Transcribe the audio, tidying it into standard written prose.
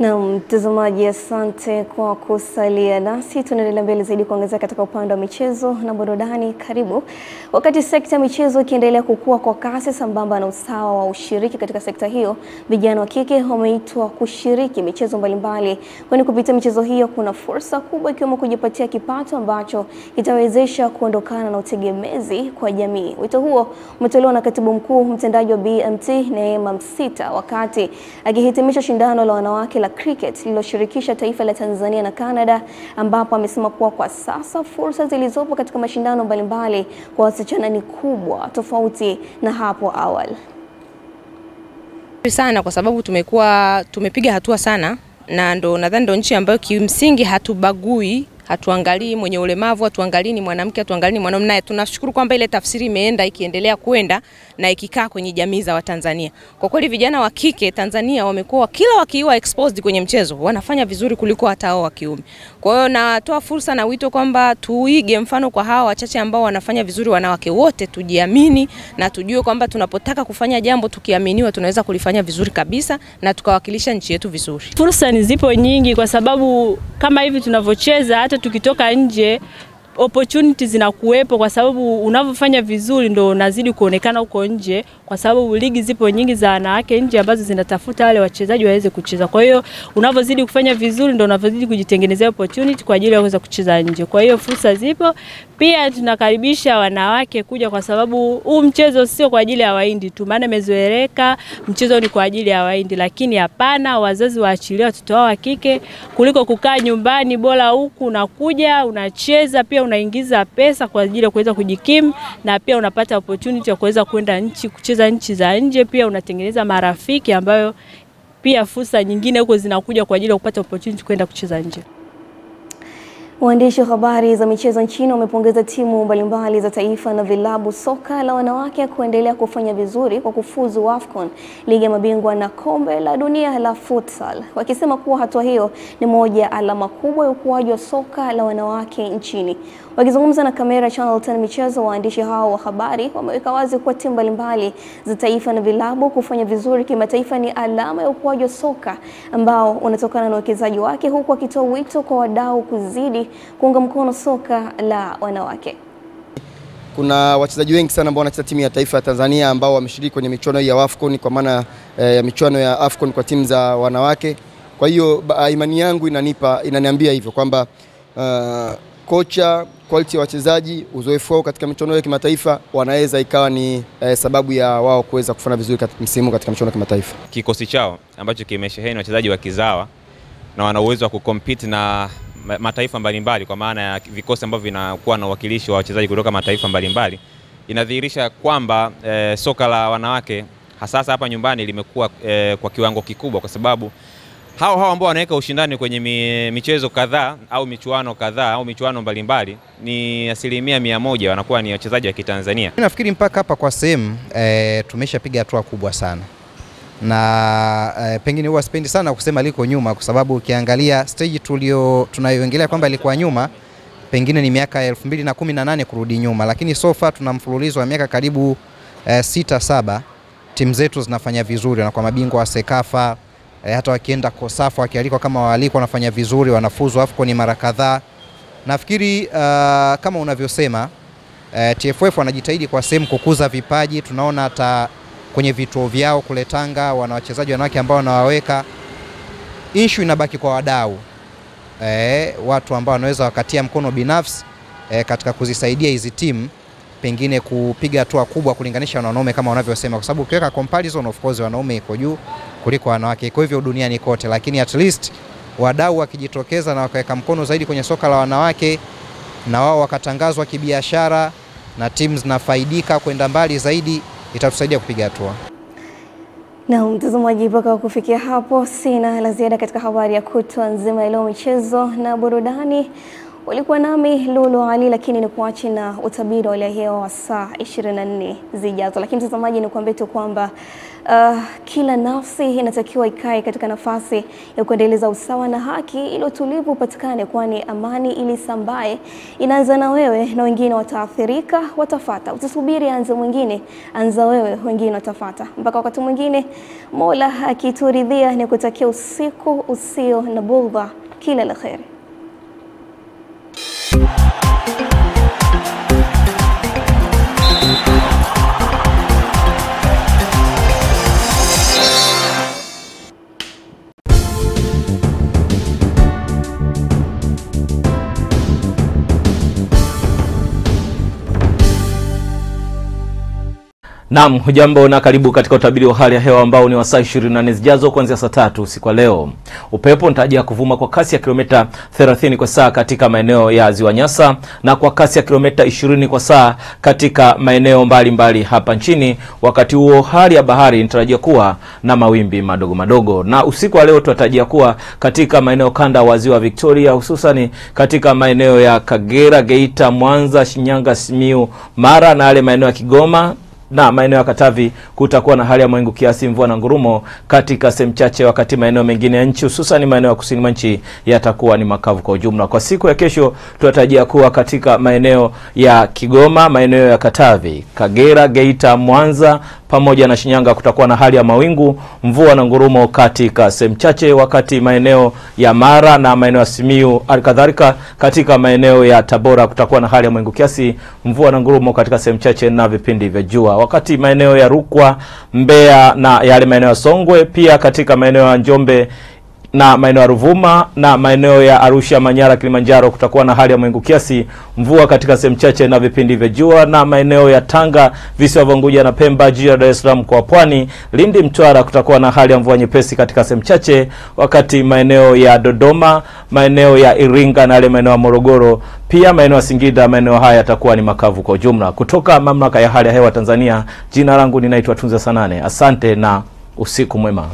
Na mtazamaji, asante kwa kusalia nasi. Tunaendelea mbele zaidi kuongezea katika upande wa michezo na burudani. Karibu. Wakati sekta ya michezo ikiendelea kukua kwa kasi sambamba na usawa wa ushiriki katika sekta hiyo, vijana wa kike wameitwa kushiriki michezo mbalimbali, kwani kupitia michezo hiyo kuna fursa kubwa ikiwemo kujipatia kipato ambacho kitawezesha kuondokana na utegemezi kwa jamii. Wito huo umetolewa na Katibu Mkuu Mtendaji wa BMT Neema Msita wakati akihitimisha shindano la wanawake la cricket lililoshirikisha taifa la Tanzania na Canada, ambapo amesema kuwa kwa sasa fursa zilizopo katika mashindano mbalimbali kwa wasichana ni kubwa tofauti na hapo awali. Sana kwa sababu tumepiga hatua sana, na nadhani ndo nchi ambayo kimsingi hatubagui, hatuangalii mwenye ulemavu, hatuangalii ni mwanamke, hatuangalii ni mwanamume. Naye tunashukuru kwamba ile tafsiri ikiendelea kwenda na ikikaa kwenye jamii za Watanzania. Kwa kweli vijana wa kike Tanzania wamekuwa kila wakiwa exposed kwenye mchezo wanafanya vizuri kuliko hata hao wa kiume. Kwa hiyo natoa fursa na wito kwamba tuige mfano kwa hawa wachache ambao wanafanya vizuri. Wanawake wote tujiamini na tujue kwamba tunapotaka kufanya jambo tukiaminiwa tunaweza kulifanya vizuri kabisa na tukawakilisha nchi yetu vizuri. Fursa ni zipo nyingi kwa sababu kama hivi tunavyocheza, hata tukitoka nje opportunities zinakuwepo, kwa sababu unavyofanya vizuri ndo unazidi kuonekana huko nje, kwa sababu ligi zipo nyingi za wanawake nje ambazo zinatafuta wale wachezaji waweze kucheza. Kwa hiyo unavyozidi kufanya vizuri ndo unavyozidi kujitengenezea opportunity kwa ajili ya kuweza kucheza nje. Kwa hiyo fursa zipo. Pia tunakaribisha wanawake kuja, kwa sababu huu mchezo sio kwa ajili ya Wahindi tu, maana mezoeleka mchezo ni kwa ajili ya Wahindi, lakini hapana, wazazi waachilie watoto wao wa kike kuliko kukaa nyumbani. Bora huku unakuja unacheza, pia unaingiza pesa kwa ajili ya kuweza kujikimu, na pia unapata opportunity ya kuweza kwenda kucheza nchi za nje. Pia unatengeneza marafiki ambayo pia fursa nyingine huko zinakuja kwa ajili ya kupata opportunity kwenda kucheza nje. Waandishi wa habari za michezo nchini wamepongeza timu mbalimbali za taifa na vilabu soka la wanawake kuendelea kufanya vizuri kwa kufuzu AFCON, ligi ya mabingwa na kombe la dunia la futsal, wakisema kuwa hatua hiyo ni moja ya alama kubwa ya ukuaji wa soka la wanawake nchini. Wakizungumza na kamera Channel 10 michezo, waandishi hao wa habari wameweka wazi kuwa timu mbalimbali za taifa na vilabu kufanya vizuri kimataifa ni alama ya ukuaji wa soka ambao unatokana na uwekezaji wake, huku wakitoa wito kwa wadau kuzidi kuunga mkono soka la wanawake. Kuna wachezaji wengi sana ambao wanacheza timu ya taifa ya Tanzania ambao wameshiriki kwenye michuano ya AFCON, kwa maana ya michuano ya AFCON kwa timu za wanawake. Kwa hiyo imani yangu inaniambia hivyo kwamba kocha, quality ya wachezaji, uzoefu wao katika michuano ya kimataifa wanaweza ikawa ni sababu ya wao kuweza kufanya vizuri katika msimu katika michuano ya kimataifa. Kikosi chao ambacho kimesheheni wachezaji wa kizawa na wana uwezo wa kucompete na mataifa mbalimbali, kwa maana ya vikosi ambavyo vinakuwa na uwakilishi wa wachezaji kutoka mataifa mbalimbali, inadhihirisha kwamba soka la wanawake hasa hapa nyumbani limekuwa kwa kiwango kikubwa, kwa sababu hao ambao wanaweka ushindani kwenye michezo kadhaa au michuano kadhaa au michuano mbalimbali ni 100% wanakuwa ni wachezaji wa Kitanzania. Nafikiri mpaka hapa kwa sehemu tumeshapiga hatua kubwa sana, na pengine huwa sipendi sana kusema liko nyuma, kwa sababu ukiangalia stage tunayoongelea kwamba ilikuwa nyuma pengine ni miaka 2018 kurudi nyuma, lakini so far tuna mfululizo wa miaka karibu 6-7 timu zetu zinafanya vizuri na kwa mabingwa wa Sekafa, hata wakienda Kosafa wakialikwa kama waalikwa wanafanya vizuri, wanafuzu AFCON mara kadhaa. Nafikiri kama unavyosema TFF wanajitahidi kwa sehemu kukuza vipaji. Tunaona hata kwenye vituo vyao kule Tanga wana wachezaji wanawake ambao wanawaweka. Issue inabaki kwa wadau, watu ambao wanaweza wakatia mkono binafsi katika kuzisaidia hizi timu pengine kupiga hatua kubwa kulinganisha na wanaume kama wanavyosema, kwa sababu ukiweka comparison of course wanaume iko juu kuliko wanawake, kwa hivyo duniani kote, lakini at least wadau wakijitokeza na wakaweka mkono zaidi kwenye soka la wanawake na wao wakatangazwa kibiashara na timu zinafaidika kwenda mbali zaidi, itatusaidia kupiga hatua. Na mtazamaji, mpaka kufikia hapo sina la ziada katika habari ya kutwa nzima leo michezo na burudani. Ulikuwa nami Lulu Ali, lakini ni kuache na utabiri wa hali ya hewa wa saa 24 zijazo. Lakini mtazamaji, ni kuambia tu kwamba kila nafsi inatakiwa ikae katika nafasi ya kuendeleza usawa na haki ili utulivu upatikane, kwani amani ili sambae inaanza na wewe, na wengine wataathirika watafata. Usisubiri anze mwingine, anza wewe, wengine watafata. Mpaka wakati mwingine, Mola akituridhia, ni kutakia usiku usio na bughudha. Kila la kheri. Naam, hujambo na karibu katika utabiri wa hali ya hewa ambao ni wa saa 24 zijazo kuanzia saa 3 usiku wa leo. Upepo unatarajia kuvuma kwa kasi ya kilomita 30 kwa saa katika maeneo ya Ziwa Nyasa na kwa kasi ya kilomita 20 kwa saa katika maeneo mbalimbali hapa nchini. Wakati huo hali ya bahari inatarajia kuwa na mawimbi madogo madogo. Na usiku wa leo tunatarajia kuwa katika maeneo kanda wa Ziwa Victoria, hususani katika maeneo ya Kagera, Geita, Mwanza, Shinyanga, Simiyu, Mara na yale maeneo ya Kigoma na maeneo ya Katavi kutakuwa na hali ya mawingu kiasi, mvua na ngurumo katika sehemu chache, wakati maeneo mengine ya nchi hususan maeneo ya kusini mwa nchi yatakuwa ni makavu kwa ujumla. Kwa siku ya kesho tunatarajia kuwa katika maeneo ya Kigoma, maeneo ya Katavi, Kagera, Geita, Mwanza pamoja na Shinyanga kutakuwa na hali ya mawingu, mvua na ngurumo katika sehemu chache, wakati maeneo ya Mara na maeneo ya Simiyu, alikadhalika katika maeneo ya Tabora kutakuwa na hali ya mawingu kiasi, mvua na ngurumo katika sehemu chache na vipindi vya jua. Wakati maeneo ya Rukwa, Mbeya na yale maeneo ya Songwe, pia katika maeneo ya Njombe na maeneo ya Ruvuma na maeneo ya Arusha, Manyara, Kilimanjaro kutakuwa na hali ya mawingu kiasi, mvua katika sehemu chache na vipindi vya jua. Na maeneo ya Tanga, visiwa vya Unguja na Pemba, jiji la Dar es Salaam kwa Pwani, Lindi, Mtwara kutakuwa na hali ya mvua nyepesi katika sehemu chache, wakati maeneo ya Dodoma, maeneo ya Iringa na yale maeneo ya Morogoro, pia maeneo ya Singida, maeneo haya yatakuwa ni makavu kwa ujumla. Kutoka Mamlaka ya Hali ya Hewa Tanzania, jina langu ninaitwa Tunza Sanane. Asante na usiku mwema.